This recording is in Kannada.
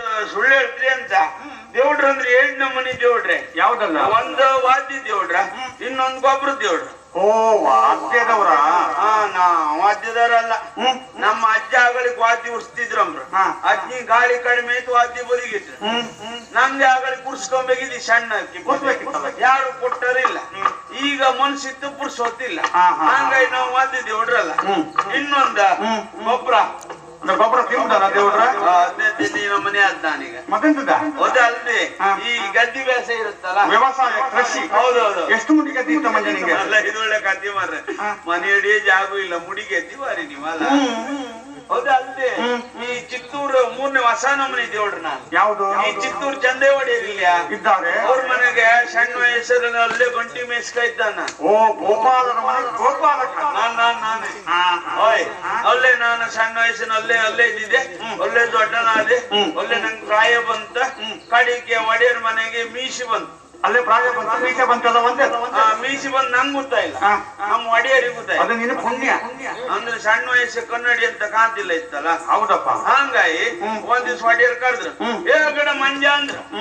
ಸುಳ್ಳು ಹೇಳ್ತೀರಿ ಅಂತ ದೇವ್ರ ಅಂದ್ರೆ 7 ನಮೂನಿ ದೇವ್ರೆ. ಯಾವ್ದಲ್ಲ? ಒಂದು ವಾದ್ಯ ದೇವ್ರ, ಇನ್ನೊಂದು ಗೊಬ್ಬರ ದೇವ್ರ. ಓ, ವಾದ್ಯದವ್ರ? ನಾ ವಾದ್ಯದವ್ರಲ್ಲ. ನಮ್ಮ ಅಜ್ಜ ಆಗಳಿಗೆ ವಾದ್ಯ ಉಡ್ಸ್ತಿದ್ರಮ್ರ. ಅಜ್ಜಿ ಗಾಳಿ ಕಡಿಮೆ ಆಯ್ತು, ವಾದ್ಯ ಬದಿಗಿಟ್ರು. ನಮ್ಗೆ ಆಗಳಿಗೆ ಕುರ್ಸ್ಕೊಂಬೇಕಿದ್ದಿ ಸಣ್ಣ ಯಾರು ಕೊಟ್ಟರಿಲ್ಲ. ಈಗ ಮನ್ಸಿತ್ತು ಪುರ್ಸೋತಿಲ್ಲ, ಹಂಗಾಗಿ ನಾವು ವಾದ್ಯ ದೇವ್ರಲ್ಲ. ಇನ್ನೊಂದ ಗೊಬ್ಬರ ಗೊಬ್ಬರ ತಿಂದಾರ ದೇವ್ರ ನಮ್ಮ ಮನೆ ಆದ್ ನಾನೀಗ ಮತ್ತೆಂತದ ಅಲ್ರಿ. ಈ ಗದ್ದಿ ಬೇಸಾಯ ಇರುತ್ತಲ್ಲ, ವ್ಯವಸಾಯ ಕೃಷಿ. ಹೌದೌದು. ಎಷ್ಟು ಮುಡಿ ಗದ್ದಿ ಇತ್ತ ಮಂಜನಿಗೆ? ಅಲ್ಲ, ಇದೊಳ್ಳೆ ಕದ್ದಿ ಮಾರ್ರೆ. ಮನೆಯಡಿಯೇ ಜಾಗ ಇಲ್ಲ, ಮುಡಿ ಗೆದ್ದಿ ಮಾರಿ ನೀವಲ್ಲ. ಹೌದಾ ಅಲ್ರಿ. ಈ ಚಿತ್ತೂರು 3ನೇ ಹೊಸ ನಮೂನಿ ದೇವ್ರ ನಾನು. ಯಾವ್ದು? ಈ ಚಿತ್ತೂರು ಚಂದೇವಾಡಿಯರಿಲ್ಲ ಇದ್ದಾರೆ. ಅವ್ರ ಮನೆಗೆ ಸಣ್ಣ ವಯಸ್ಸಲ್ಲಿ ಅಲ್ಲೇ ಗಂಟಿ ಮೇಸ್ಕಾ ಇದ್ದಾನ. ಓ, ಗೋಪಾಲನ ಮನೆ ಗೋಪಾಲಕ. ನಾನೇ ಓಯ್ ಅಲ್ಲೇ ನಾನು ಸಣ್ಣ ವಯಸ್ಸಿನ ಅಲ್ಲೇ ಇದ್ದಿದ್ದೆ. ಅಲ್ಲೇ ದೊಡ್ಡನಾದೆ. ಅಲ್ಲೇ ನಂಗೆ ಪ್ರಾಯ ಬಂತ. ಕಡಿಕೆ ಒಡೆಯರ್ ಮನೆಗೆ ಮೀಸಿ ಬಂತು. ಅಲ್ಲೇ ಪ್ರಾಯ ಬಂತ, ಮೀಸೆ ಬಂತಲ್ಲ ಒಂದೇ. ಮೀಸಿ ಬಂದ್ ನಂಗೆ ಗೊತ್ತಾಯಿಲ್ಲ, ನಮ್ಮ ಒಡೆಯರಿಗೆ ಗೊತ್ತಾಯಿಲ್ಲ. ಅದು ನಿನ್ನ ಪುಣ್ಯ. ಅಂದ್ರೆ ಸಣ್ಣ ವಯಸ್ಸು ಕನ್ನಡಿ ಅಂತ ಕಾಂತಿಲ್ಲ ಇತ್ತಲ್ಲ. ಹೌದಪ್ಪ. ಹಂಗಾಗಿ ಒಂದ್ ದಿವ್ಸ ಒಡೆಯರ್ ಕರೆದ್ರು, ಏ ಕಡೆ ಮಂಜ ಅಂದ್ರು.